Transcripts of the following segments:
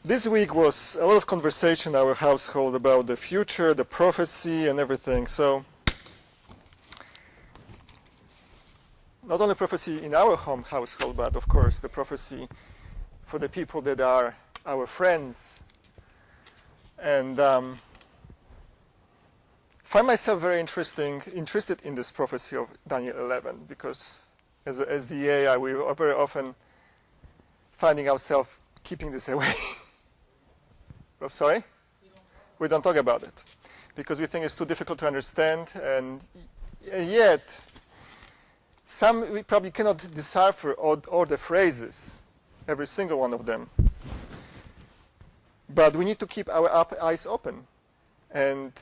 This week was a lot of conversation in our household about the future, the prophecy, and everything. So, not only prophecy in our household, but of course the prophecy for the people that are our friends. And find myself very interested in this prophecy of Daniel 11, because as the AI, we are very often finding ourselves keeping this away. Sorry? We don't talk about it because we think it's too difficult to understand, and yet we probably cannot decipher all the phrases, every single one of them. But we need to keep our eyes open and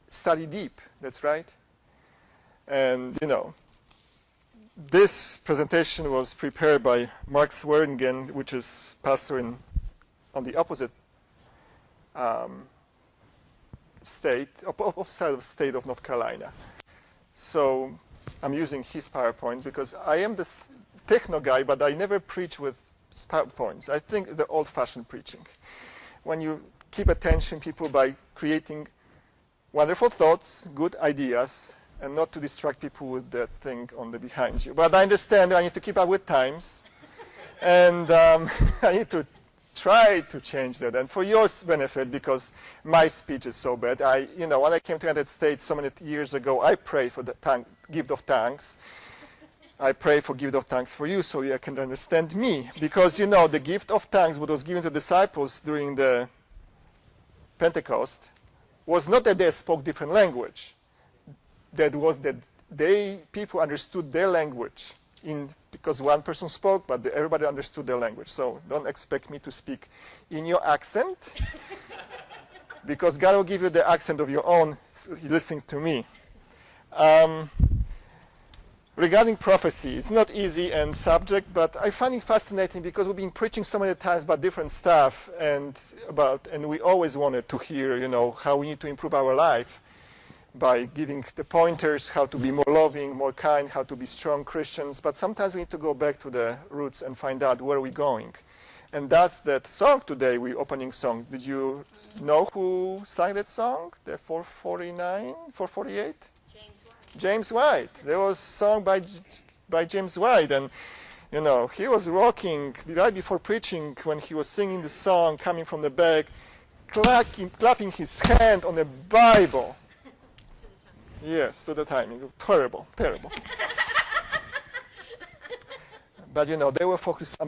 study deep. That's right. And this presentation was prepared by Mark Swearingen, which is pastor on the opposite side of state of North Carolina. So I'm using his PowerPoint because I am this techno guy, but I never preach with PowerPoints. I think the old-fashioned preaching, when you keep attention people by creating wonderful thoughts, good ideas, and not to distract people with that thing on the behind you. But I understand I need to keep up with times, and I need to try to change that. And for your benefit, because my speech is so bad, when I came to the United States so many years ago, I prayed for the gift of tongues. I pray for gift of tongues for you so you can understand me. Because, the gift of tongues, what was given to disciples during the Pentecost, was not that they spoke different language. That was that people understood their language because one person spoke, but everybody understood their language. So don't expect me to speak in your accent, because God will give you the accent of your own listening to me. Regarding prophecy, it's not easy and subject, but I find it fascinating because we've been preaching so many times about different stuff and we always wanted to hear, how we need to improve our life by giving the pointers, how to be more loving, more kind, how to be strong Christians. But sometimes we need to go back to the roots and find out where we're going. And that's that song today, we're opening song. Did you know who sang that song? The 449, 448? James White. There was a song by James White, and he was rocking right before preaching when he was singing the song, coming from the back, clapping his hand on the Bible. Yes, to the timing. Terrible, terrible. But they were focused.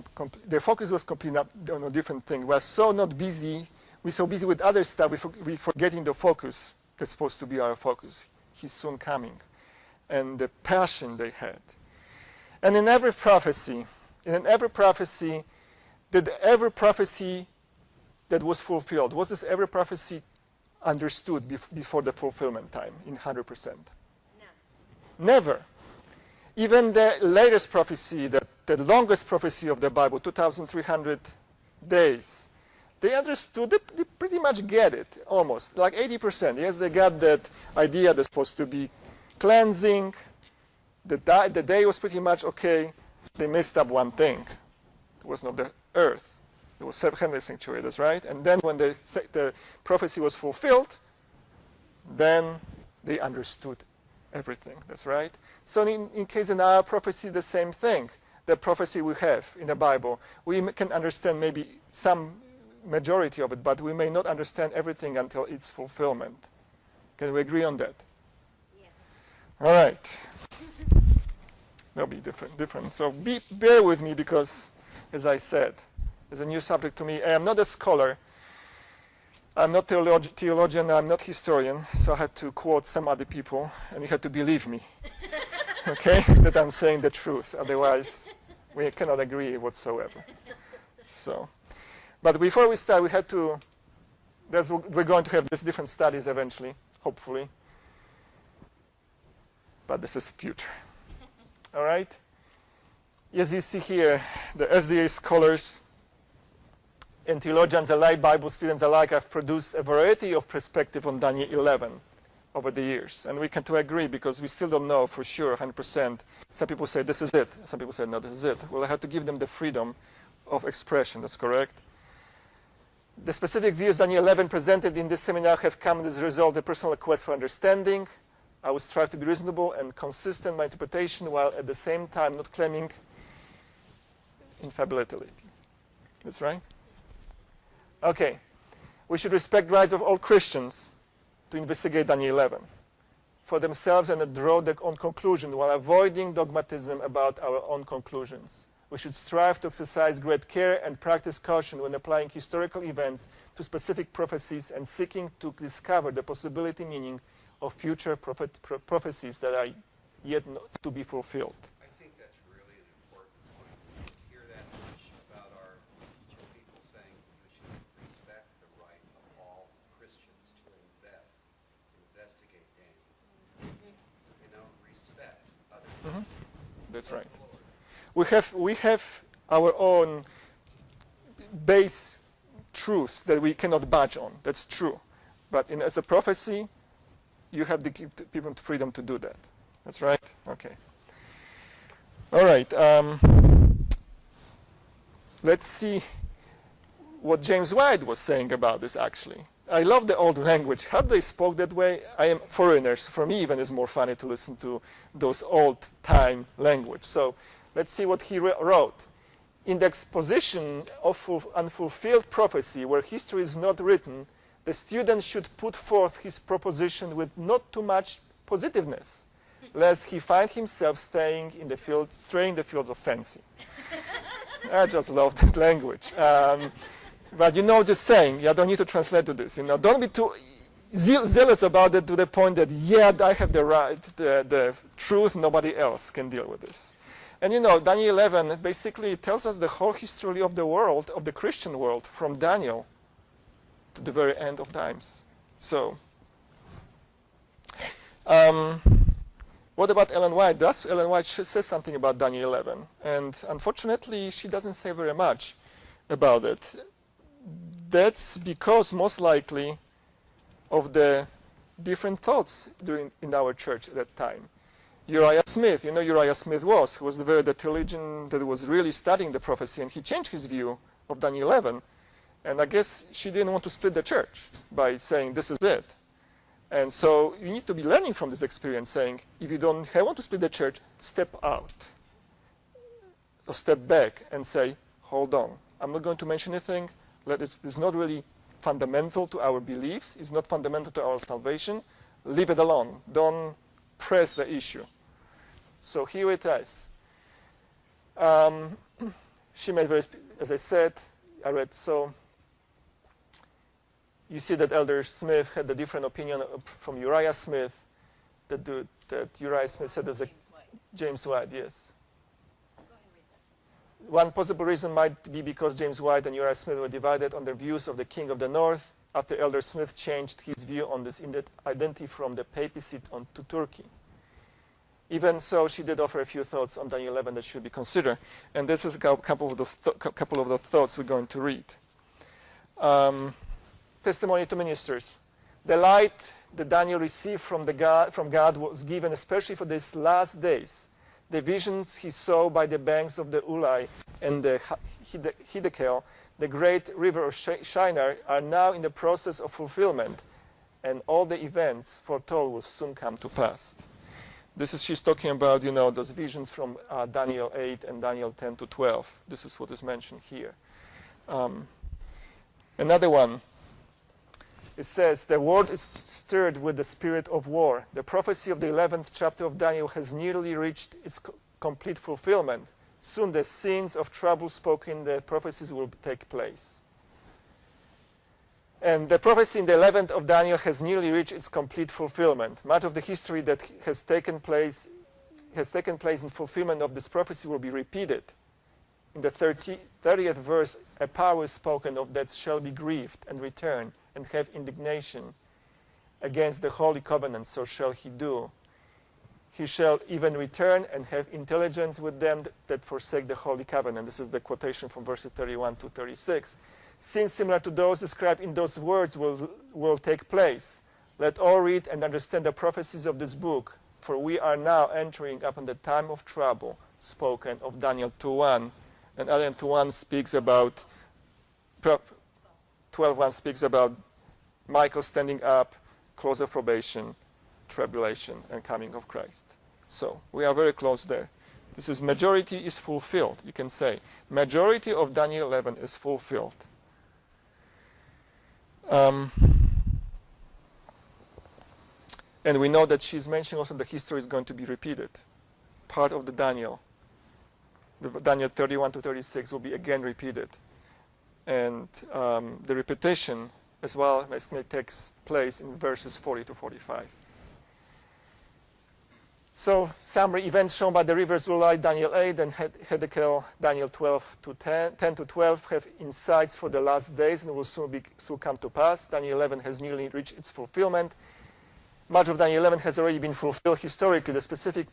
Their focus was completely on a different thing. We're so not busy. We're so busy with other stuff. We're forgetting the focus that's supposed to be our focus. He's soon coming. And the passion they had. And in every prophecy, did every prophecy that was fulfilled, was this every prophecy understood before the fulfillment time in 100%? No. Never. Even the latest prophecy, the longest prophecy of the Bible, 2,300 days, they understood, they pretty much get it, almost, like 80%. Yes, they got that idea that's supposed to be cleansing. The day was pretty much okay. They messed up one thing. It was not the earth. It was heavenly sanctuary, that's right. And then when the prophecy was fulfilled, then they understood everything, that's right. So in case in our prophecy, the same thing. The prophecy we have in the Bible, we can understand maybe some majority of it, but we may not understand everything until its fulfillment. Can we agree on that? Yes. All right. That'll be different. So bear with me because, as I said, it's a new subject to me. I am not a scholar. I'm not theologian. I'm not historian. So I had to quote some other people, and you had to believe me, okay, that I'm saying the truth. Otherwise, we cannot agree whatsoever. So, but before we start, we had to. We're going to have these different studies eventually, hopefully. But this is future. All right. As you see here, the SDA scholars and theologians alike, Bible students alike, have produced a variety of perspectives on Daniel 11 over the years. And we can to agree because we still don't know for sure 100%. Some people say this is it. Some people say no, this is it. Well, I have to give them the freedom of expression. That's correct. The specific views Daniel 11 presented in this seminar have come as a result of the personal quest for understanding. I will strive to be reasonable and consistent in my interpretation while at the same time not claiming infallibility. That's right? Okay. We should respect the rights of all Christians to investigate Daniel 11 for themselves and draw their own conclusion while avoiding dogmatism about our own conclusions. We should strive to exercise great care and practice caution when applying historical events to specific prophecies and seeking to discover the possibility meaning of future prophecies that are yet to be fulfilled. I think that's really an important point. We don't hear that much about our teaching people saying we should respect the right of all Christians to investigate Daniel. You know, respect others. That's right. We have our own base truths that we cannot budge on. That's true. But as a prophecy, you have to give people freedom to do that. That's right? Okay. All right. Let's see what James White was saying about this, actually. I love the old language. How they spoke that way, I am foreigners. For me, even, it's more funny to listen to those old-time language. So let's see what he wrote. In the exposition of unfulfilled prophecy, where history is not written, the student should put forth his proposition with not too much positiveness, lest he find himself straying in the fields of fancy. I just love that language. But you know the saying, I don't need to translate to this. Don't be too zealous about it to the point that, I have the right, the truth, nobody else can deal with this. And Daniel 11 basically tells us the whole history of the world, of the Christian world, from Daniel to the very end of times. So, what about Ellen White? Ellen White says something about Daniel 11. And unfortunately, she doesn't say very much about it. That's because, most likely, of the different thoughts in our church at that time. Uriah Smith, Uriah Smith who was the theologian that was really studying the prophecy, and he changed his view of Daniel 11. And I guess she didn't want to split the church by saying this is it. And so you need to be learning from this experience, saying, if you don't want to split the church, step out. Or step back and say, hold on, I'm not going to mention anything. It's not really fundamental to our beliefs. It's not fundamental to our salvation. Leave it alone. Don't press the issue. So here it is. She made as I said, I read, so you see that Elder Smith had a different opinion from Uriah Smith, that Uriah Smith said as James White, yes. One possible reason might be because James White and Uriah Smith were divided on their views of the King of the North after Elder Smith changed his view on this identity from the papacy to Turkey. Even so, she did offer a few thoughts on Daniel 11 that should be considered. And this is a couple of the thoughts we're going to read. Testimony to ministers. The light that Daniel received from God was given especially for these last days. The visions he saw by the banks of the Ulai and the Hiddekel, the great river of Shinar, are now in the process of fulfillment, and all the events foretold will soon come to pass. She's talking about, those visions from Daniel 8 and Daniel 10 to 12. This is what is mentioned here. Another one. It says, the world is stirred with the spirit of war. The prophecy of the 11th chapter of Daniel has nearly reached its complete fulfillment. Soon the scenes of trouble spoken in the prophecies will take place. And the prophecy in the 11th of Daniel has nearly reached its complete fulfillment. Much of the history that has taken place in fulfillment of this prophecy will be repeated. In the 30th verse, a power is spoken of that shall be grieved and return and have indignation against the holy covenant, so shall he do. He shall even return and have intelligence with them that forsake the holy covenant. This is the quotation from verses 31 to 36. Scenes similar to those described in those words will take place. Let all read and understand the prophecies of this book, for we are now entering upon the time of trouble spoken of Daniel 2:1. And Daniel 2:1 speaks about 12:1 speaks about Michael standing up, close of probation, tribulation, and coming of Christ. So we are very close there. This is majority is fulfilled. You can say majority of Daniel 11 is fulfilled. And we know that she's mentioning also the history is going to be repeated. Part of the Daniel 31 to 36 will be again repeated. And the repetition as well may takes place in verses 40 to 45. So summary events shown by the rivers will lie, Daniel 8, and Hezekiel, Daniel 12 to 10 to 12 have insights for the last days and will soon come to pass. Daniel 11 has nearly reached its fulfillment. Much of Daniel 11 has already been fulfilled historically. The specific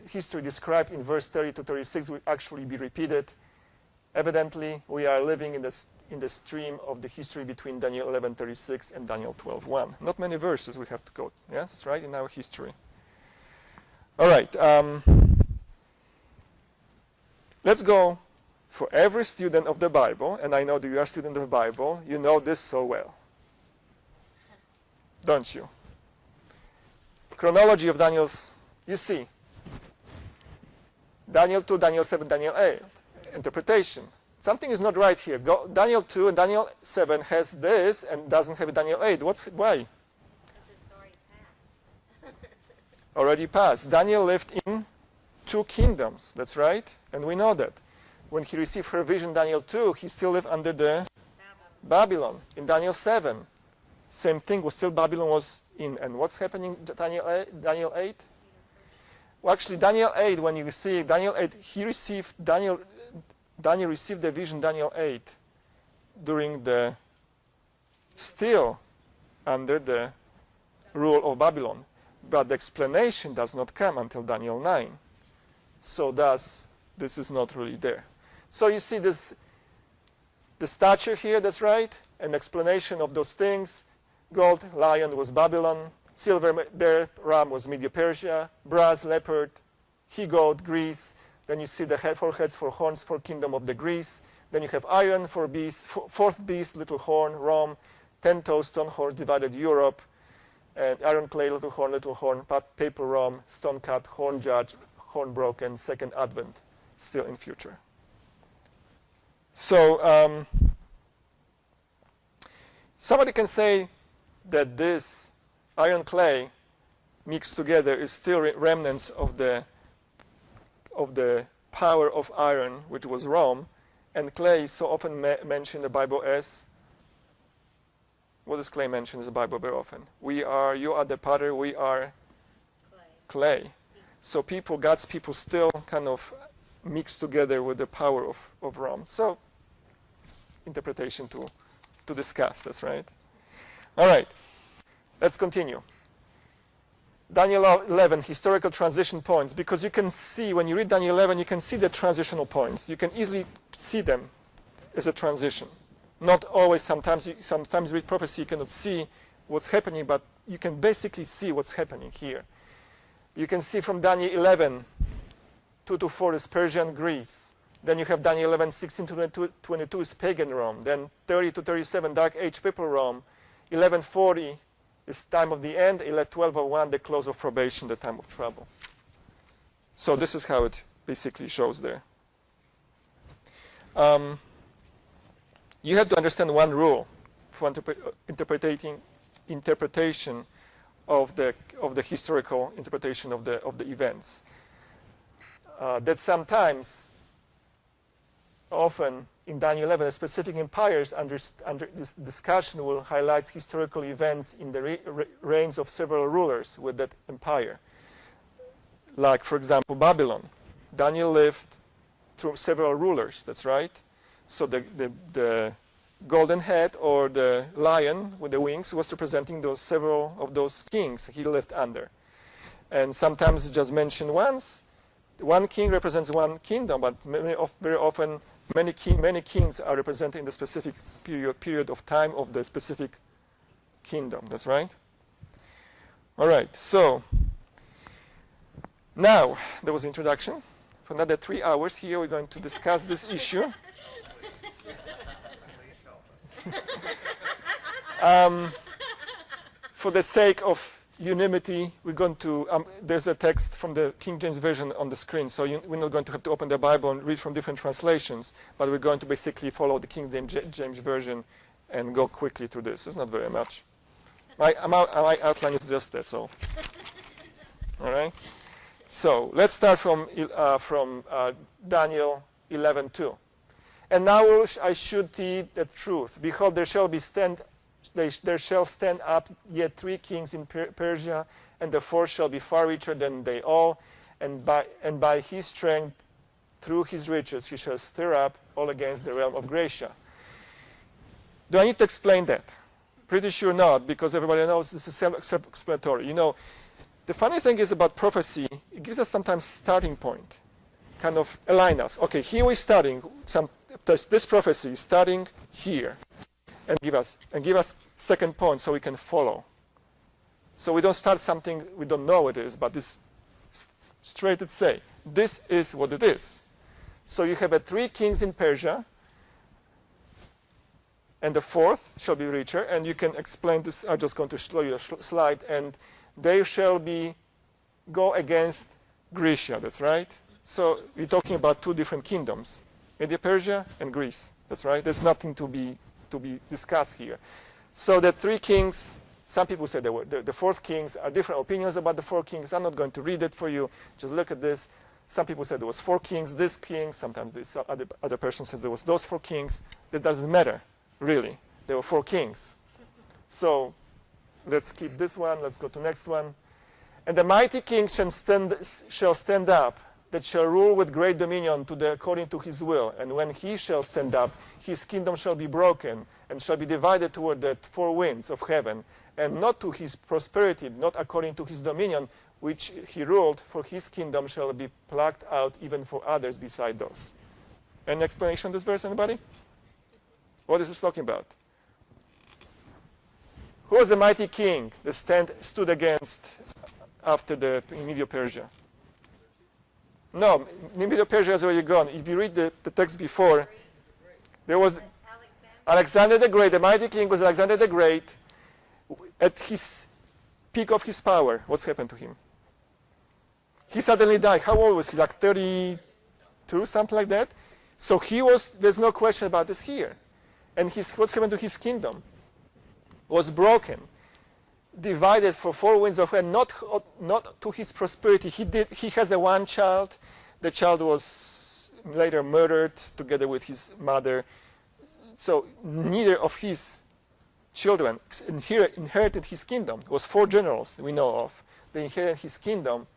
history described in verse 30 to 36 will actually be repeated. Evidently, we are living in the stream of the history between Daniel 11:36 and Daniel 12:1. Not many verses we have to go. Yeah, that's right, in our history. All right. Let's go for every student of the Bible, and I know that you are a student of the Bible, you know this so well. Don't you? Chronology of Daniel's, you see. Daniel 2, Daniel 7, Daniel 8. Interpretation. Something is not right here. Daniel 2 and Daniel 7 has this and doesn't have Daniel 8. Why? Because it's already passed. Already passed. Daniel lived in 2 kingdoms. That's right. And we know that. When he received her vision, Daniel 2, he still lived under the Babylon. In Daniel 7, same thing, was still Babylon was in. And what's happening in Daniel 8? Well, actually, Daniel 8, when you see Daniel 8, Daniel received the vision, Daniel 8, during the, still under the rule of Babylon. But the explanation does not come until Daniel 9. So thus, this is not really there. So you see this, the stature here, that's right, an explanation of those things. Gold lion was Babylon, silver bear ram was Media-Persia, brass leopard, he-goat Greece. Then you see the 4 heads, 4 horns, 4 kingdom of the Greece. Then you have iron, 4 beasts, 4th beast, little horn, Rome, 10 toes, stone horse, divided Europe, and iron clay, little horn, paper Rome, stone cut, horn judge, horn broken, second advent, still in future. So somebody can say that this iron clay mixed together is still remnants of the power of iron, which was Rome, and clay is so often mentioned in the Bible as, what does clay mention in the Bible very often? You are the potter, we are clay. So God's people still kind of mix together with the power of Rome. So interpretation to discuss, that's right. All right, let's continue. Daniel 11, historical transition points, because you can see, when you read Daniel 11, you can see the transitional points. You can easily see them as a transition. Not always, sometimes you read prophecy, you cannot see what's happening, but you can basically see what's happening here. You can see from Daniel 11, 2 to 4 is Persian Greece. Then you have Daniel 11, 16 to 22 is pagan Rome. Then 30 to 37, Dark Age people Rome. 1140 is time of the end. 1201, the close of probation, the time of trouble. So this is how it basically shows there. You have to understand one rule for interpretation of the historical interpretation of the events. That sometimes, often in Daniel 11, specific empires under this discussion will highlight historical events in the reigns of several rulers with that empire. Like, for example, Babylon. Daniel lived through several rulers, that's right. So the golden head or the lion with the wings was representing several of those kings he lived under. And sometimes it's just mentioned once. One king represents one kingdom, but very often many kings are represented in the specific period of time of the specific kingdom. That's right? All right, so now there was introduction. For another 3 hours here, we're going to discuss this issue. Please help us. For the sake of unanimity, we're going to, there's a text from the King James Version on the screen, so we're not going to have to open the Bible and read from different translations, but we're going to basically follow the King James Version and go quickly through this. It's not very much. My outline is just that, so. All right? So let's start from Daniel 11:2. And now I should thee the truth. Behold, there shall stand up yet 3 kings in Persia, and the 4th shall be far richer than they all, and by his strength, through his riches, he shall stir up all against the realm of Gracia. Do I need to explain that? Pretty sure not, because everybody knows this is self-explanatory. You know, the funny thing is about prophecy, it gives us sometimes starting point, kind of align us. Okay, here we're starting, this prophecy is starting here, and give us second point so we can follow. So we don't start something we don't know what it is, but this straight to say, this is what it is. So you have 3 kings in Persia, and the 4th shall be richer, and you can explain this. I'm just going to show you a slide, and they shall go against Grecia. That's right. So we're talking about 2 different kingdoms, Media Persia and Greece. That's right. There's nothing to be discussed here. So the 3 kings, some people say the 4th kings, are different opinions about the 4 kings. I'm not going to read it for you. Just look at this. Some people said there was 4 kings, this king. Sometimes this other person said there was those 4 kings. That doesn't matter, really. There were 4 kings. So let's keep this one. Let's go to the next one. And the mighty king shall stand up, that shall rule with great dominion according to his will. And when he shall stand up, his kingdom shall be broken, and shall be divided toward the 4 winds of heaven, and not to his prosperity, not according to his dominion, which he ruled, for his kingdom shall be plucked out even for others beside those. Any explanation of this verse, anybody? What is this talking about? Who was the mighty king that stood against after the Medo-Persia? No, Medo-Persia has already gone. If you read the text before, there was Alexander the Great. The mighty king was Alexander the Great. At his peak of his power, what's happened to him? He suddenly died. How old was he? Like 32, something like that? So there's no question about this here. And what's happened to his kingdom? Was broken, divided for 4 winds of heaven, not to his prosperity. He has one child. The child was later murdered together with his mother. So neither of his children inherited his kingdom. It was 4 generals we know of. They inherited his kingdom,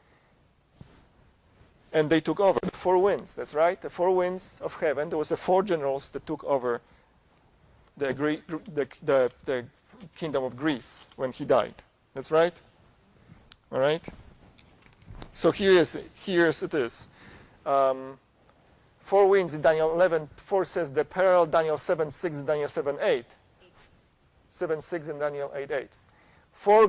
and they took over. The 4 winds, that's right. The 4 winds of heaven. There was the 4 generals that took over the kingdom of Greece when he died. That's right? All right? So here's it is. 4 winds in Daniel 11:4 says the parallel Daniel 7:6 and Daniel 7:8. 7:6 and Daniel 8:8. 4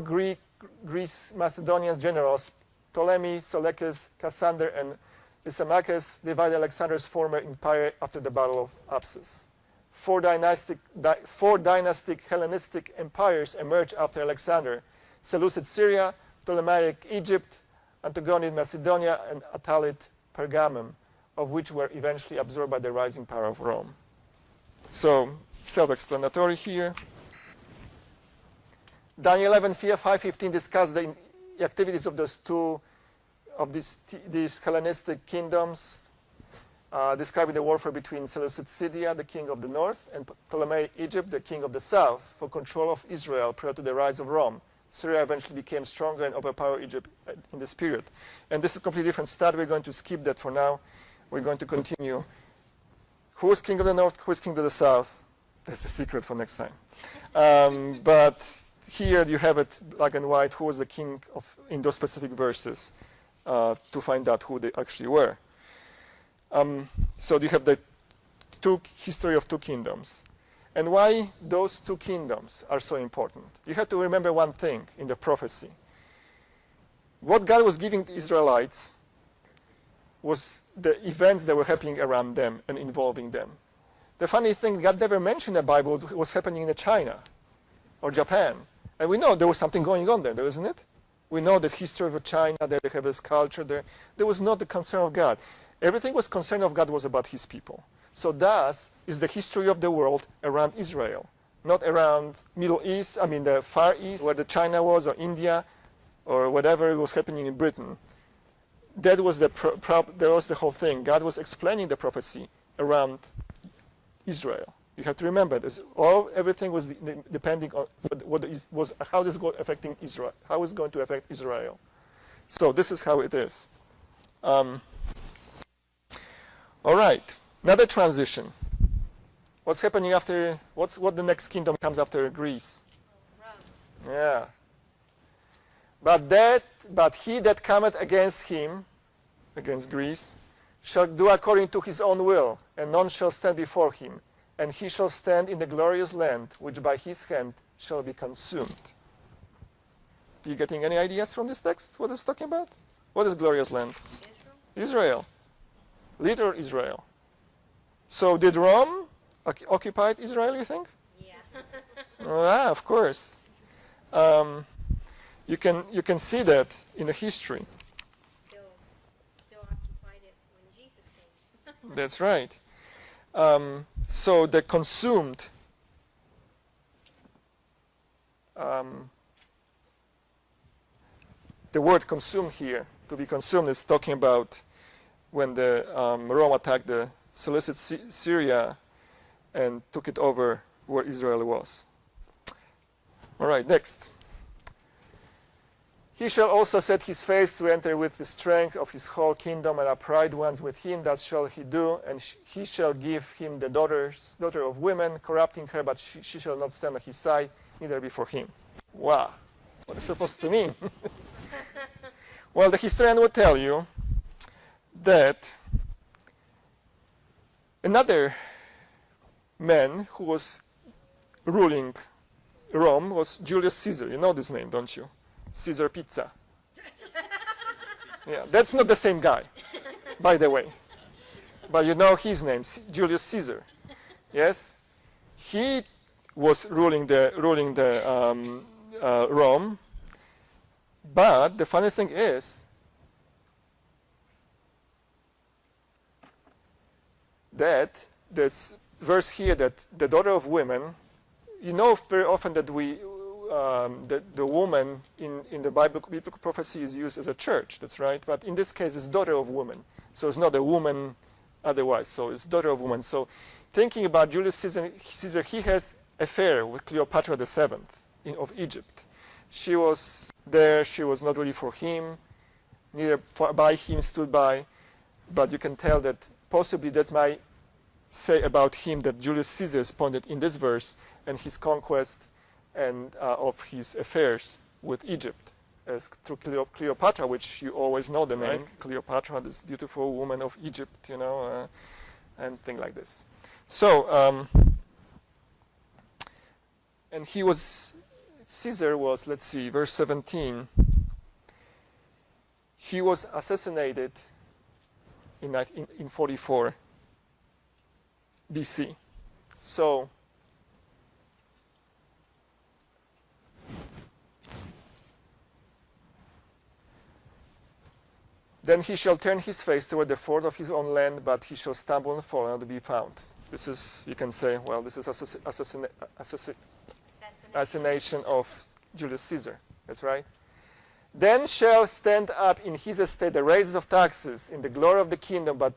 Greece Macedonian generals, Ptolemy, Seleucus, Cassander, and Lysimachus, divided Alexander's former empire after the Battle of Apsus. 4 dynastic Hellenistic empires emerged after Alexander: Seleucid Syria, Ptolemaic Egypt, Antigonid Macedonia, and Attalid Pergamum, of which were eventually absorbed by the rising power of Rome. So, self-explanatory here. Daniel 11:5-15 discuss the activities of these Hellenistic kingdoms, describing the warfare between Seleucid Syria, the king of the north, and Ptolemaic Egypt, the king of the south, for control of Israel prior to the rise of Rome. Syria eventually became stronger and overpowered Egypt in this period. And this is a completely different study. We're going to skip that for now. We're going to continue. Who is king of the north? Who is king of the south? That's the secret for next time. But here you have it black and white. Who was the king in those specific verses to find out who they actually were. So you have the history of 2 kingdoms. And why those 2 kingdoms are so important? You have to remember one thing in the prophecy. What God was giving the Israelites was the events that were happening around them and involving them. The funny thing, God never mentioned in the Bible what was happening in China or Japan. And we know there was something going on there, isn't it? We know the history of China, they have this culture there. There was not the concern of God. Everything was concern of God was about his people. So thus is the history of the world around Israel, not around Middle East, the Far East, where the China was, or India, or whatever was happening in Britain. That was that was the whole thing. God was explaining the prophecy around Israel. You have to remember this. Everything was depending on how this was affecting Israel. How it's going to affect Israel. So this is how it is. All right. Another transition. What's happening after? What the next kingdom comes after Greece? Rome. Yeah. But he that cometh against him, against Greece, shall do according to his own will, and none shall stand before him. And he shall stand in the glorious land, which by his hand shall be consumed. Are you getting any ideas from this text? What it's talking about? What is glorious land? Israel? Israel. Literal Israel. So did Rome occupy Israel, you think? Yeah. Of course. You can see that in the history. Still occupied it when Jesus came. That's right. So the consumed, the word consume here, to be consumed, is talking about when the Rome attacked the Seleucid Syria and took it over where Israel was. All right, next. He shall also set his face to enter with the strength of his whole kingdom, and upright ones with him. That shall he do, and he shall give him the daughter of women, corrupting her, but she shall not stand at his side, neither before him. Wow, what is it supposed to mean? Well, the historian will tell you that another man who was ruling Rome was Julius Caesar. You know this name, don't you? Caesar Pizza. Yeah, that's not the same guy, by the way. But you know his name, Julius Caesar. Yes, he was ruling Rome. But the funny thing is that this verse here, that the daughter of women, you know very often that the woman in the biblical prophecy is used as a church, that's right. But in this case, it's daughter of woman. So it's not a woman otherwise. So it's daughter of woman. So thinking about Julius Caesar, he had affair with Cleopatra VII of Egypt. She was there. She was not really for him. Neither by him stood by. But you can tell that possibly that might say about him that Julius Caesar is pointed in this verse and his conquest and of his affairs with Egypt, as through Cleopatra, which you always know the name, right? Cleopatra, this beautiful woman of Egypt, you know, and things like this. So, and Caesar was, let's see, verse 17. He was assassinated in 44 BC. So, then he shall turn his face toward the ford of his own land, but he shall stumble and fall and not be found. This is, you can say, well, this is assassination of Julius Caesar. That's right. Then shall stand up in his estate the raisers of taxes in the glory of the kingdom, but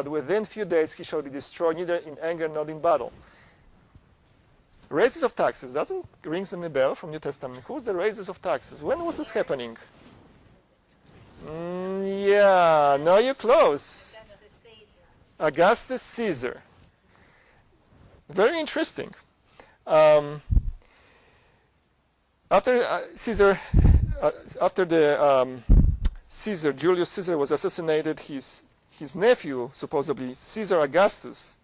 within few days he shall be destroyed, neither in anger nor in battle. Raisers of taxes, doesn't ring any bell from New Testament? Who's the raisers of taxes? When was this happening? Yeah, no, you're close. Augustus Caesar. Very interesting. After Julius Caesar was assassinated, his nephew, supposedly Caesar Augustus,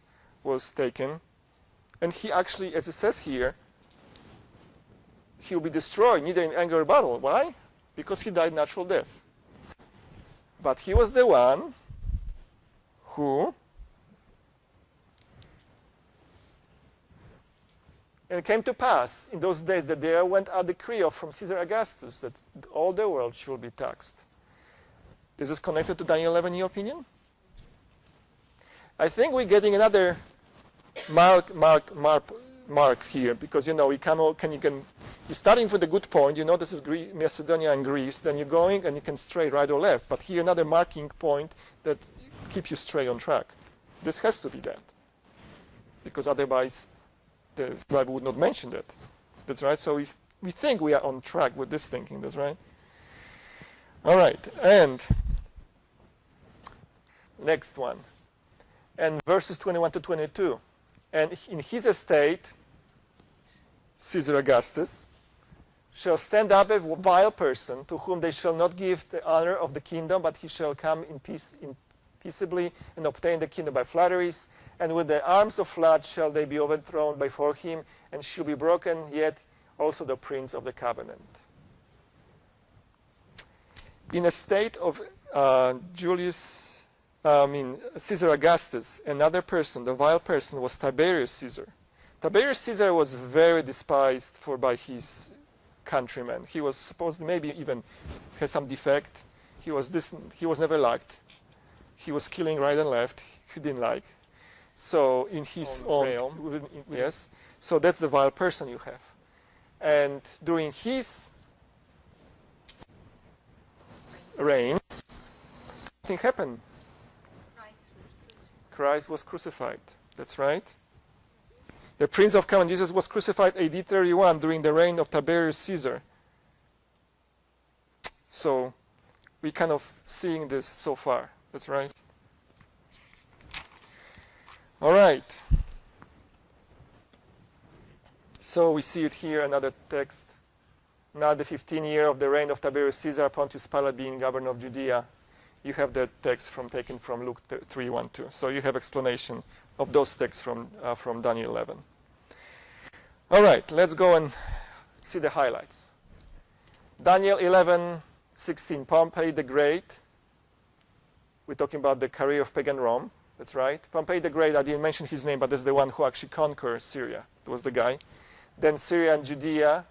was taken, and he actually, as it says here, he'll be destroyed, neither in anger or battle. Why? Because he died natural death. But he was the one who And it came to pass in those days that there went a decree from Caesar Augustus that all the world should be taxed. Is this connected to Daniel 11 in your opinion? I think we're getting another mark here, because you're starting with a good point. You know this is Macedonia and Greece. Then you're going and you can stray right or left. But here another marking point that keeps you straight on track. This has to be that, because otherwise the Bible would not mention that. That's right. So we think we are on track with this thinking. That's right. All right. And next one. And verses 21 to 22. And in his estate, Caesar Augustus shall stand up a vile person to whom they shall not give the honor of the kingdom, but he shall come in peaceably and obtain the kingdom by flatteries. And with the arms of flat shall they be overthrown before him, and shall be broken, yet also the prince of the covenant. In a state of Caesar Augustus, another person, the vile person, was Tiberius Caesar. Tiberius Caesar was very despised by his countrymen. He was supposed maybe even has some defect. He was never liked. He was killing right and left. He didn't like. So in his own realm, yes. So that's the vile person you have. And during his reign, nothing happened. Christ was crucified. That's right. The Prince of Covenant, Jesus, was crucified AD 31 during the reign of Tiberius Caesar. So we're kind of seeing this so far. That's right. All right. So we see it here, another text. Now the 15th year of the reign of Tiberius Caesar, Pontius Pilate being governor of Judea. You have that text taken from Luke 3:1-2. So you have explanation of those texts from Daniel 11. All right, let's go and see the highlights. Daniel 11:16, Pompey the Great. We're talking about the career of pagan Rome. That's right. Pompey the Great, I didn't mention his name, but that's the one who actually conquered Syria. That was the guy. Then Syria and Judea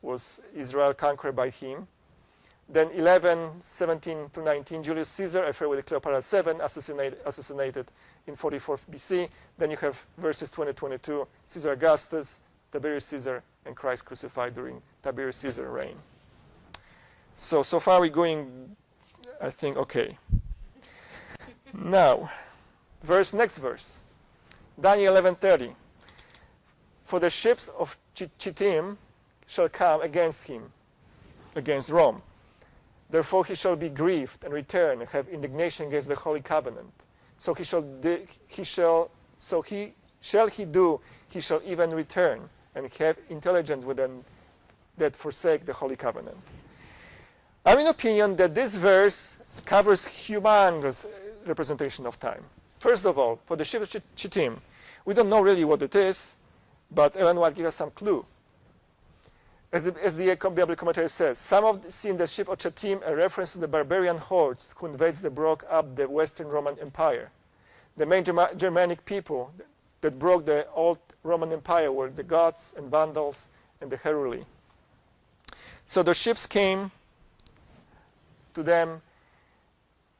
was Israel conquered by him. Then 11:17-19, Julius Caesar, affair with Cleopatra 7, assassinated in 44 BC. Then you have verses 20-22, Caesar Augustus, Tiberius Caesar, and Christ crucified during Tiberius Caesar reign. So far we're going, I think, okay. Now, next verse, Daniel 11:30. For the ships of Chittim shall come against him, against Rome. Therefore he shall be grieved and return and have indignation against the holy covenant. So he shall even return and have intelligence with them that forsake the holy covenant. I'm in opinion that this verse covers humongous representation of time. First of all, for the ship of Chittim, we don't know really what it is, but Ellen White gives us some clue. As the Bible commentary says, some have seen the ship of Chittim a reference to the barbarian hordes who broke up the Western Roman Empire. The main Germanic people that broke the old Roman Empire were the Goths and Vandals and the Heruli. So the ships came to them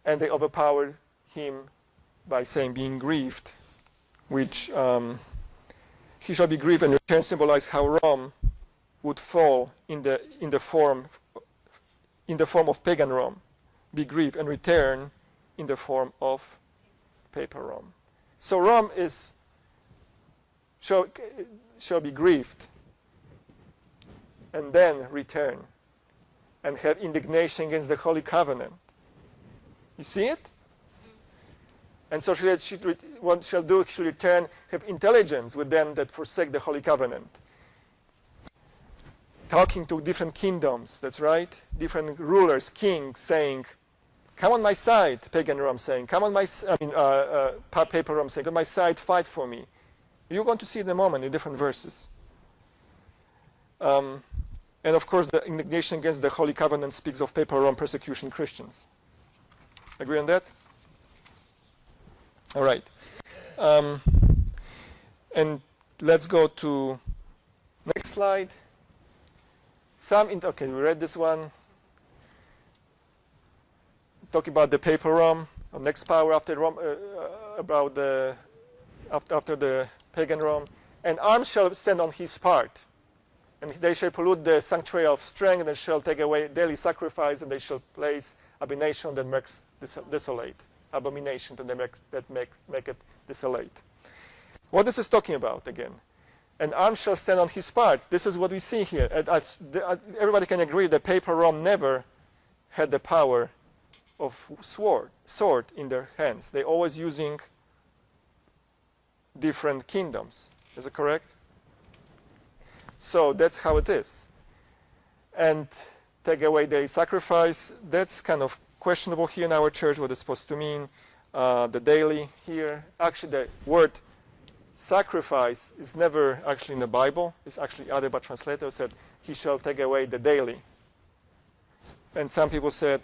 and they overpowered him by saying being grieved, which he shall be grieved and return symbolize how Rome would fall in the form of pagan Rome, be grieved and return in the form of papal Rome. So Rome shall be grieved and then return and have indignation against the holy covenant. You see it? And so what shall do? Shall return, have intelligence with them that forsake the holy covenant. Talking to different kingdoms, that's right, different rulers, kings, saying, "Come on my side." Pagan Rome saying, "Come on my," papal Rome saying, "On my side, fight for me." You're going to see in a moment in different verses. And of course, the indignation against the holy covenant speaks of papal Rome persecution Christians. Agree on that? All right. And let's go to slide. Okay, we read this one. Talking about the papal Rome, next power after Rome, about the after the pagan Rome. And arms shall stand on his part, and they shall pollute the sanctuary of strength, and they shall take away daily sacrifice, and they shall place abomination that makes desolate. Abomination that make it desolate. What this is talking about again? An arm shall stand on his part. This is what we see here. Everybody can agree that papal Rome never had the power of sword in their hands. They're always using different kingdoms. Is it correct? So that's how it is. And take away daily sacrifice. That's kind of questionable here in our church what it's supposed to mean. The daily here. Actually, the word sacrifice is never actually in the Bible. It's actually added by translators said, he shall take away the daily. And some people said,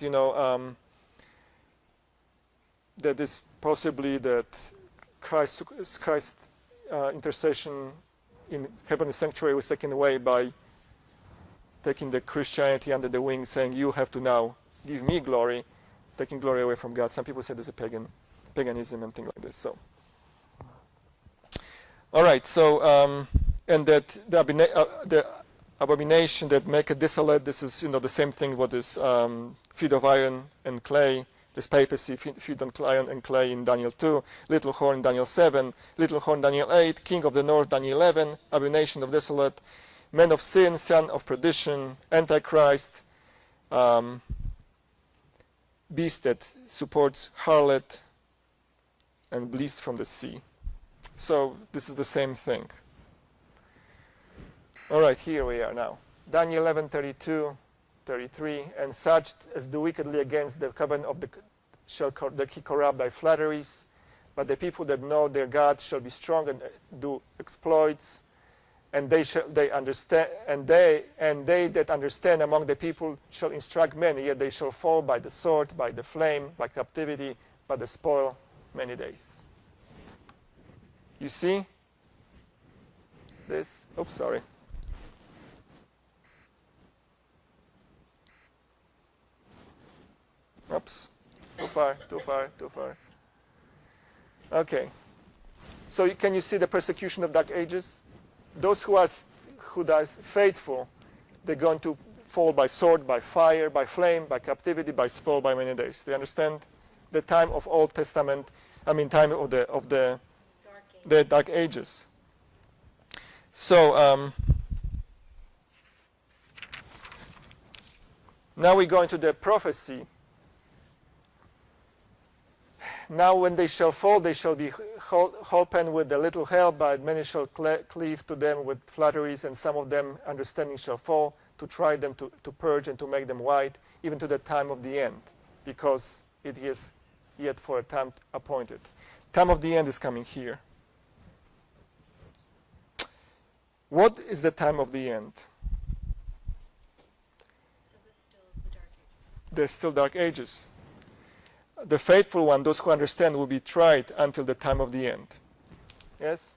that is possibly that Christ's intercession in heavenly sanctuary was taken away by taking the Christianity under the wing, saying, you have to now give me glory, taking glory away from God. Some people say there's a paganism and things like this. So, all right. So, and that the abomination that make it desolate. This is the same thing. What is feet of iron and clay. This papacy, feet on iron and clay in Daniel 2, little horn in Daniel 7, little horn Daniel 8, king of the north Daniel 11, abomination of desolate, man of sin, son of perdition, antichrist, beast that supports harlot, and beast from the sea. So this is the same thing. All right, here we are now. Daniel 11:32. 33, and such as do wickedly against the covenant of the shall he corrupt by flatteries, but the people that know their God shall be strong and do exploits, and they understand, and they that understand among the people shall instruct many, yet they shall fall by the sword, by the flame, by captivity, by the spoil many days. You see this? Oops, sorry. Oops, too far. Okay. So can you see the persecution of Dark Ages? Those who are faithful, they're going to fall by sword, by fire, by flame, by captivity, by spoil, by many days. Do you understand? The time of Old Testament, time of the Dark Ages. So now we go into the prophecy. Now when they shall fall, they shall be holpen with the little hell, but many shall cleave to them with flatteries, and some of them understanding shall fall, to try them to purge and to make them white, even to the time of the end, because it is yet for a time appointed. Time of the end is coming here. What is the time of the end? So this still is the Dark Ages. There's still Dark Ages. The faithful one, those who understand, will be tried until the time of the end. Yes?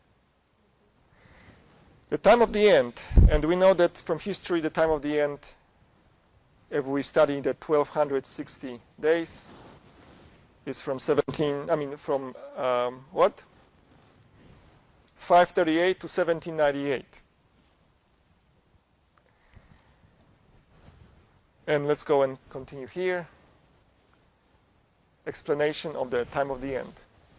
The time of the end, and we know that from history, the time of the end, if we study the 1260 days, is from 538 to 1798. And let's go and continue here. Explanation of the time of the end.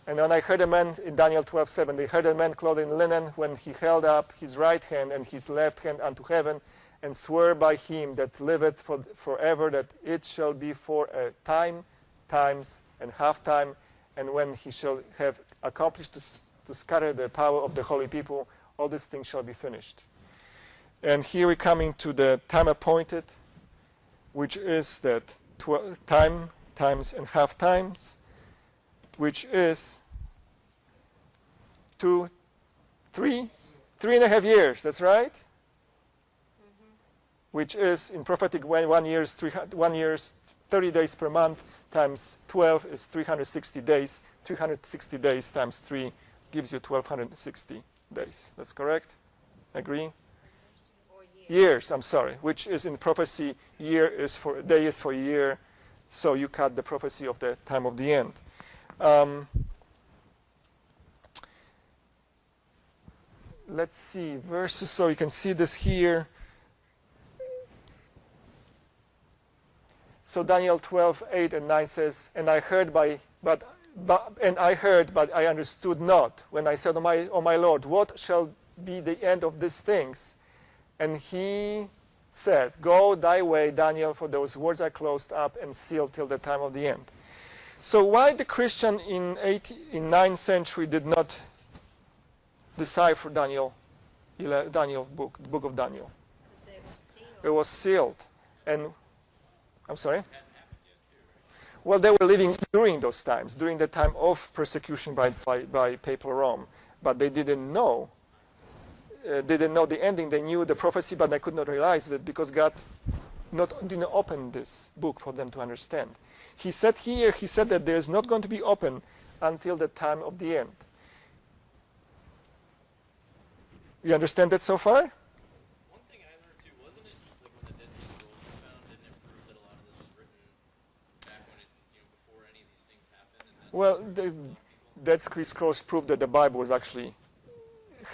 And when I heard a man in Daniel 12:7, they heard a man clothed in linen when he held up his right hand and his left hand unto heaven, and swore by him that liveth forever that it shall be for a time, times, and half time, and when he shall have accomplished to scatter the power of the holy people, all these things shall be finished. And here we're coming to the time appointed, which is that time, times, and half times, which is 3.5 years. That's right. Which is in prophetic way 1 year, 30 days per month times 12 is 360 days. 360 days times 3 gives you 1260 days. That's correct. Agree? Years, I'm sorry, which is in prophecy, day is for year, so you cut the prophecy of the time of the end. Let's see, verses, so you can see this here. So Daniel 12:8 and 9 says, and I heard, but I understood not, when I said, O my Lord, what shall be the end of these things? And he said, go thy way, Daniel, for those words are closed up and sealed till the time of the end. So why the Christian in 9th century did not decipher Daniel book, the book of Daniel? Because they were sealed. It was sealed. And, I'm sorry? Well, they were living during those times, during the time of persecution by papal Rome. But they didn't know. They didn't know the ending. They knew the prophecy, but they could not realize that because God didn't open this book for them to understand. He said that there is not going to be open until the time of the end. You understand that so far? One thing I learned too, wasn't it like when the Dead Sea Scrolls were found, didn't it prove that a lot of this was written back when before any of these things happened? And Well, the Dead Sea Scrolls prove that the Bible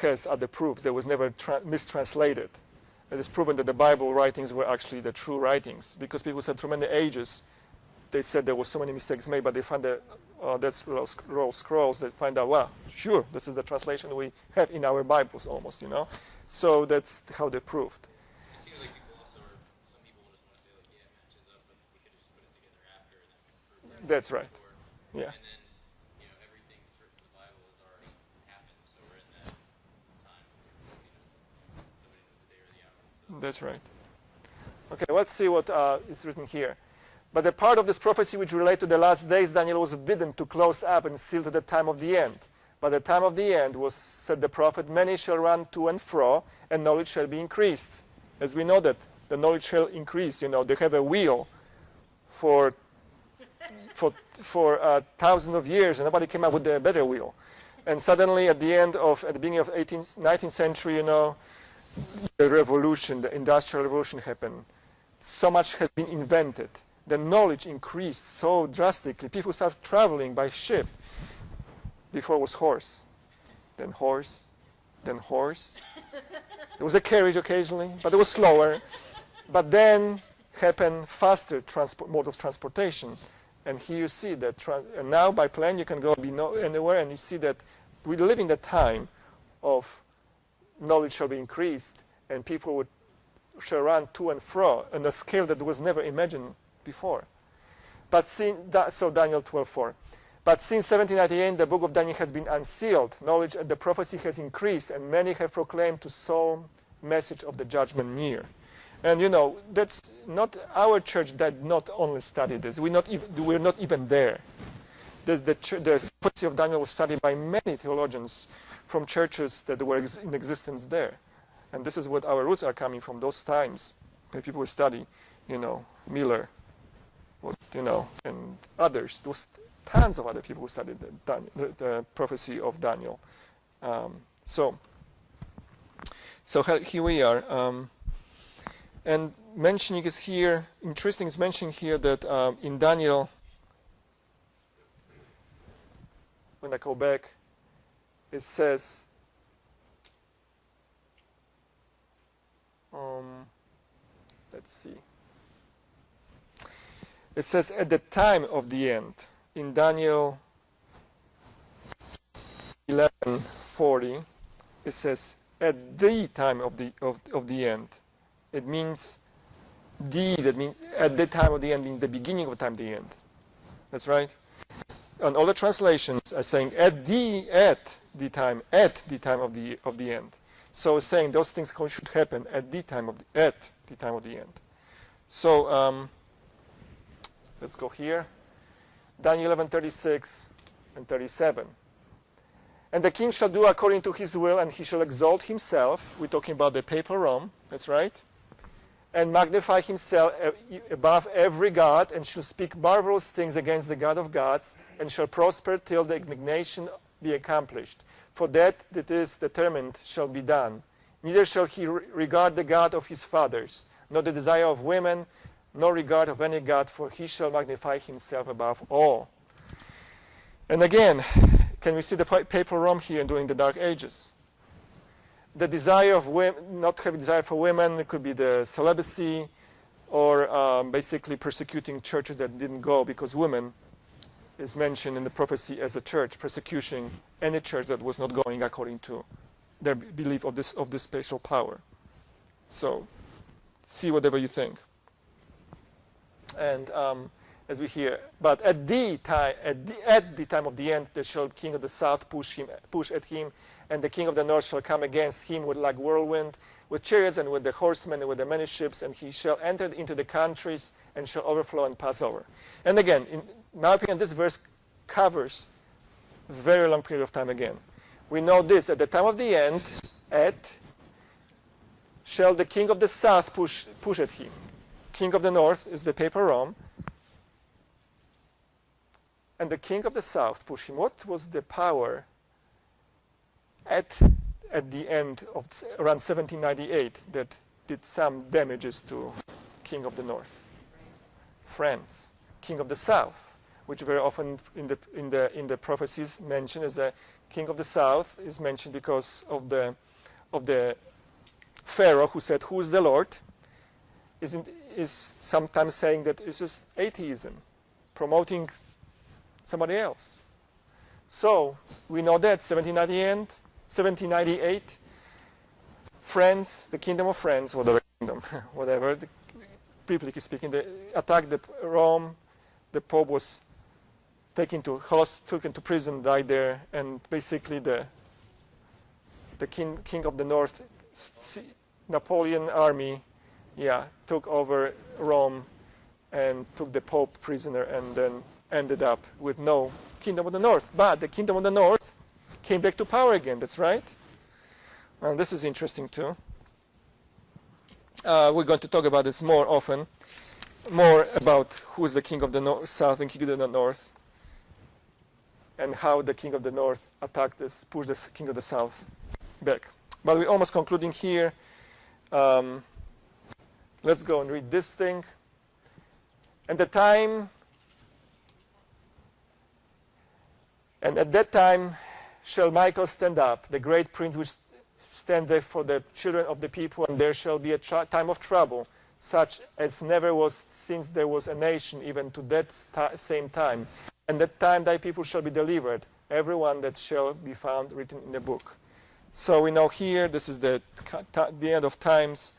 has other proofs. It was never mistranslated. It is proven that the Bible writings were actually the true writings, because people said through many ages they said there were so many mistakes made, but they found the Dead Sea Scrolls. They find out, well, sure, this is the translation we have in our Bibles almost, So that's how they proved. it seems like people also some people will just want to say like, yeah, it matches up, but we could have just put it together after and then prove that. That's right. Before. Yeah. And then, everything that's written in the Bible has already happened, so we're in that time. Nobody knows the day or the hour. So. That's right. Okay, let's see what is written here. But the part of this prophecy which relate to the last days, Daniel was bidden to close up and seal to the time of the end. But the time of the end was, said the prophet, many shall run to and fro, and knowledge shall be increased. As we know that the knowledge shall increase. They have a wheel for thousands of years, and nobody came up with a better wheel. And suddenly, at the beginning of 19th century, the revolution, the industrial revolution happened. So much has been invented. The knowledge increased so drastically. People started traveling by ship. Before it was horse, then horse, then horse. There was a carriage occasionally, but it was slower. But then happened faster mode of transportation. And here you see that, and now by plane you can go anywhere, and you see that we live in the time of knowledge shall be increased, and people shall run to and fro on a scale that was never imagined before. But so Daniel 12:4. But since 1798, the book of Daniel has been unsealed. Knowledge and the prophecy has increased, and many have proclaimed to soul message of the judgment near. And that's not our church that not only studied this. We're not even there. The prophecy of Daniel was studied by many theologians from churches that were in existence there. And this is what our roots are coming from, those times when people would study, Miller, and others. There was tons of other people who studied the prophecy of Daniel. So here we are. And mentioning is here, interesting is mentioning here that in Daniel, when I go back, it says, let's see. It says at the time of the end, in Daniel 11:40, it says at the time of the end. It means that means at the time of the end, means the beginning of the time of the end. That's right. And all the translations are saying at the time of the end. So it's saying those things should happen at the time of the end. So let's go here. Daniel 11:36 and 37. And the king shall do according to his will, and he shall exalt himself. We're talking about the papal Rome. That's right. And magnify himself above every god, and shall speak marvelous things against the God of gods, and shall prosper till the indignation be accomplished. For that is determined shall be done, Neither shall he regard the God of his fathers, nor the desire of women, nor regard of any God, for he shall magnify himself above all. And again, can we see the papal Rome here during the Dark Ages? The desire of women, not having desire for women, it could be the celibacy, or basically persecuting churches that didn't go, because women is mentioned in the prophecy as a church, persecuting any church that was not going according to their belief of this spatial power. So, see whatever you think. And as we hear, but at the time of the end, the shall king of the south push at him, and the king of the north shall come against him with like whirlwind, with chariots and with the horsemen and with the many ships, and he shall enter into the countries and shall overflow and pass over. And again, in my opinion, this verse covers a very long period of time again. We know this, at the time of the end, shall the king of the south push at him. King of the north is the papal Rome, and the king of the south push him. What was the power at the end of around 1798 that did some damages to king of the north? France. King of the south, which very often in the prophecies mentioned as a king of the south, is mentioned because of the Pharaoh who said, "Who is the Lord?" is sometimes saying that it's just atheism, promoting somebody else. So we know that 1798, France, the kingdom of France, whatever kingdom, whatever, biblically speaking, they attacked Rome. The Pope was taken to prison, died there, and basically the king of the north, Napoleon army, took over Rome and took the Pope prisoner, and then ended up with no kingdom of the north. But the kingdom of the north came back to power again. That's right. And this is interesting too. We're going to talk about this more often, more about who is the king of the south and king of the north, and how the king of the north attacked this, pushed the king of the south back. But we're almost concluding here. Let's go and read this thing. And at that time shall Michael stand up, the great prince which standeth for the children of the people, and there shall be a time of trouble, such as never was since there was a nation, even to that same time. And that time thy people shall be delivered, every one that shall be found written in the book. So we know here, this is the end of times.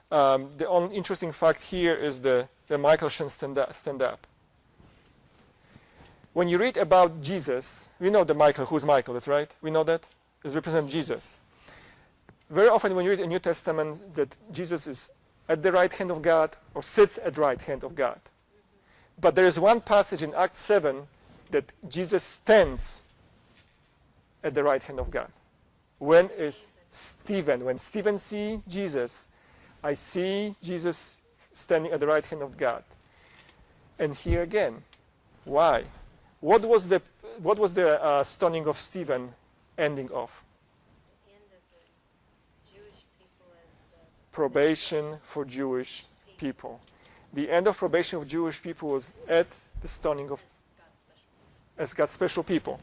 The only interesting fact here is that Michael shall stand up. When you read about Jesus, we know the Michael. Who's Michael? That's right. We know that. It represents Jesus. Very often when you read the New Testament, that Jesus is at the right hand of God or sits at the right hand of God. But there is one passage in Acts 7 that Jesus stands at the right hand of God. When Stephen sees Jesus, I see Jesus standing at the right hand of God. And here again, why? What was the stoning of Stephen ending off? The end of the Jewish people as the Probation for Jewish people. The end of probation of Jewish people was at the stoning of as God's special people.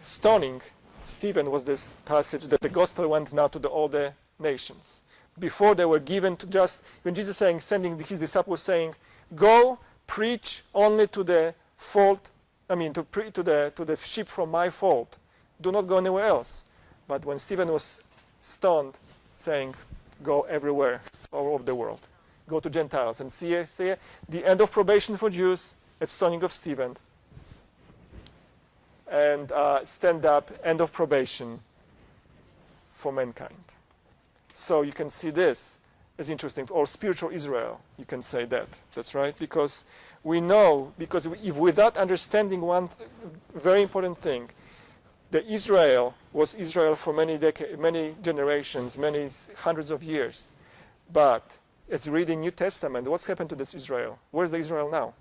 Stoning Stephen was this passage that the gospel went now to all the nations. Before they were given to just, when Jesus sending his disciples saying, go preach only to the fold, to the sheep from my fold. Do not go anywhere else. But when Stephen was stoned, saying, go everywhere, all over the world. Go to Gentiles. And see the end of probation for Jews at stoning of Stephen. And stand up, end of probation for mankind. So you can see this as interesting, or spiritual Israel, you can say that. That's right, because we know, if without understanding one very important thing, that Israel was Israel for many generations, many hundreds of years. But as reading New Testament, what's happened to this Israel? Where's the Israel now?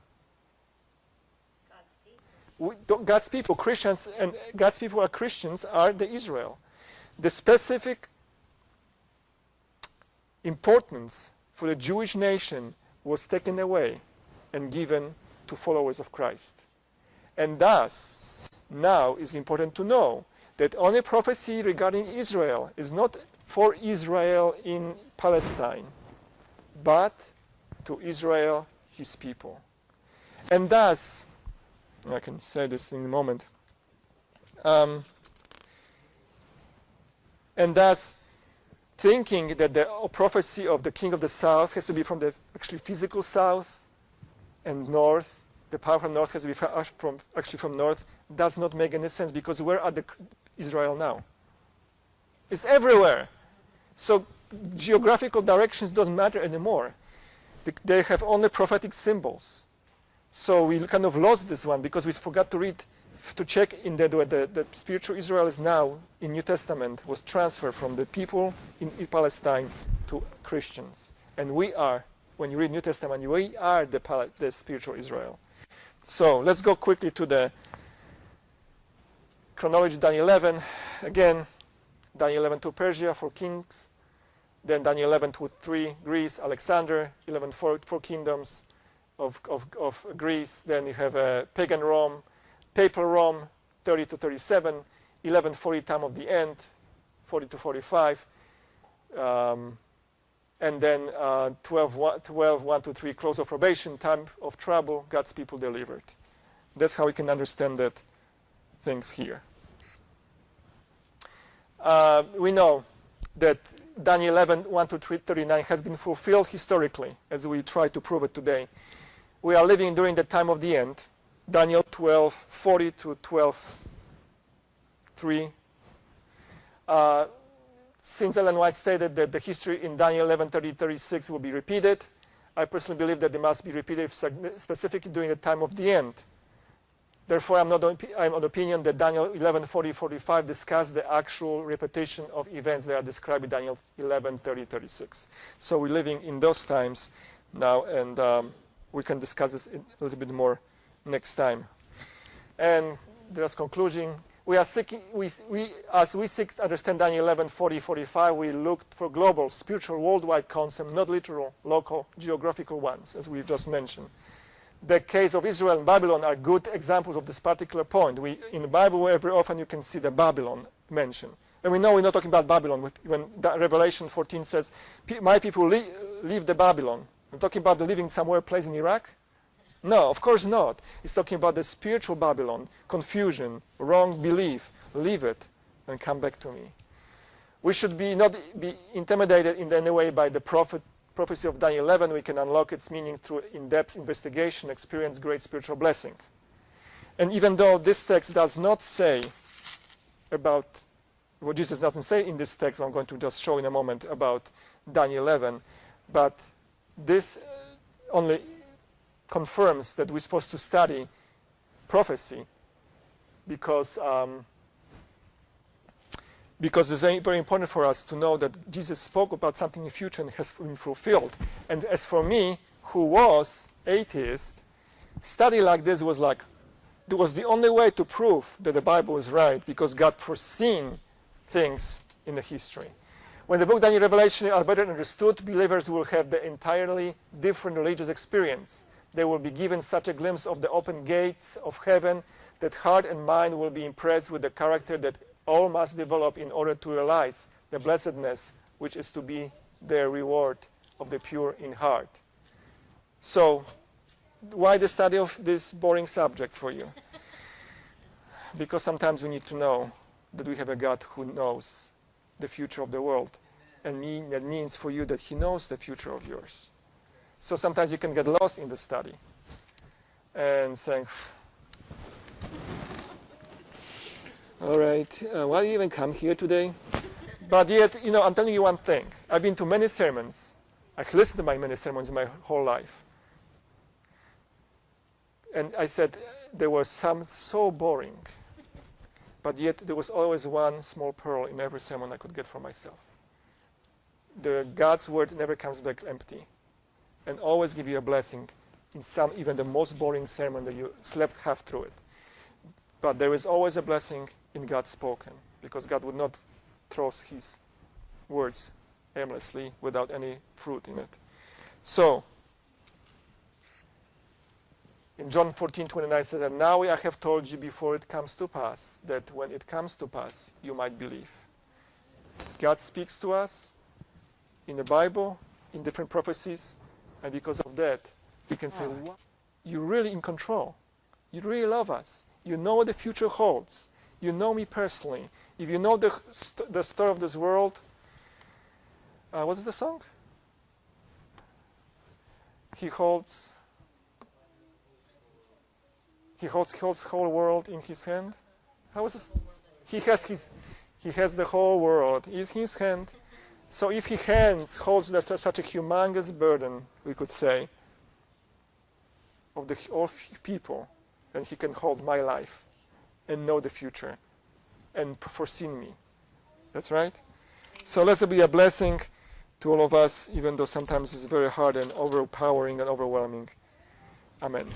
God's people, Christians, and God's people are Christians, are the Israel. The specific importance for the Jewish nation was taken away and given to followers of Christ. And thus, now is important to know that only prophecy regarding Israel is not for Israel in Palestine, but to Israel, his people. And thus, I can say this in a moment, and thus, thinking that the prophecy of the king of the south has to be from the actually physical south and north, the power from north has to be from north, does not make any sense, because where are the Israel now? It's everywhere. So geographical directions don't matter anymore. They have only prophetic symbols. So we kind of lost this one because we forgot to read, to check in that the spiritual Israel is now in New Testament was transferred from the people in Palestine to Christians. And we are, when you read New Testament, we are the spiritual Israel. So let's go quickly to the chronology. Daniel 11. Again, Daniel 11 to Persia, 4 kings. Then Daniel 11 to 3, Greece, Alexander. 11, 4 kingdoms of Greece. Then you have pagan Rome, papal Rome, 30 to 37. 1140, time of the end, 40 to 45. And then 12, 1 to 3, close of probation, time of trouble, God's people delivered. That's how we can understand that things here. We know that Daniel 11, 1 to 39 has been fulfilled historically, as we try to prove it today. We are living during the time of the end. Daniel 12, 40 to 12, 3. Since Ellen White stated that the history in Daniel 11, 30, 36 will be repeated, I personally believe that they must be repeated specifically during the time of the end. Therefore, I'm of the opinion that Daniel 11, 40, 45 discuss the actual repetition of events that are described in Daniel 11, 30, 36. So we're living in those times now, and we can discuss this a little bit more next time. And there's conclusion. We are seeking, as we seek to understand Daniel 11, 40, 45, we looked for global, spiritual, worldwide concepts, not literal, local, geographical ones, as we've just mentioned. The case of Israel and Babylon are good examples of this particular point. In the Bible, very often you can see the Babylon mentioned. And we know we're not talking about Babylon. When Revelation 14 says, my people leave the Babylon, we're talking about the living somewhere place in Iraq? No, of course not. It's talking about the spiritual Babylon, confusion, wrong belief. Leave it and come back to me. We should not be intimidated in any way by the prophecy of Daniel 11. We can unlock its meaning through in-depth investigation, experience great spiritual blessing. And even though this text does not say about what Jesus doesn't say in this text, I'm going to just show in a moment about Daniel 11, but this only confirms that we're supposed to study prophecy because it's very important for us to know that Jesus spoke about something in the future and has been fulfilled. And as for me, who was atheist, study like this was the only way to prove that the Bible is right, because God foreseen things in the history. When the book Daniel Revelation are better understood, believers will have the entirely different religious experience. They will be given such a glimpse of the open gates of heaven that heart and mind will be impressed with the character that all must develop in order to realize the blessedness which is to be their reward of the pure in heart. So, why the study of this boring subject for you? Because sometimes we need to know that we have a God who knows the future of the world. And that means for you that he knows the future of yours. So sometimes you can get lost in the study and saying, all right, why do you even come here today? But yet, I'm telling you one thing. I've been to many sermons. I've listened to many sermons in my whole life. And I said, there were some so boring. But yet, there was always one small pearl in every sermon I could get for myself. God's word never comes back empty. And always give you a blessing in even the most boring sermon that you slept half through it. But there is always a blessing in God's spoken, because God would not throw his words aimlessly without any fruit in it. So, in John 14:29 it says that now I have told you before it comes to pass, that when it comes to pass, you might believe. God speaks to us in the Bible, in different prophecies, and because of that, we can say, wow, you're really in control. You really love us. You know what the future holds. You know me personally. If you know the story of this world, what is the song? He holds the whole world in his hand. How is this? He has the whole world in his hand. So if he holds such a humongous burden, we could say, of all people, then he can hold my life and know the future and foresee me. That's right? So let it be a blessing to all of us, even though sometimes it's very hard and overpowering and overwhelming. Amen.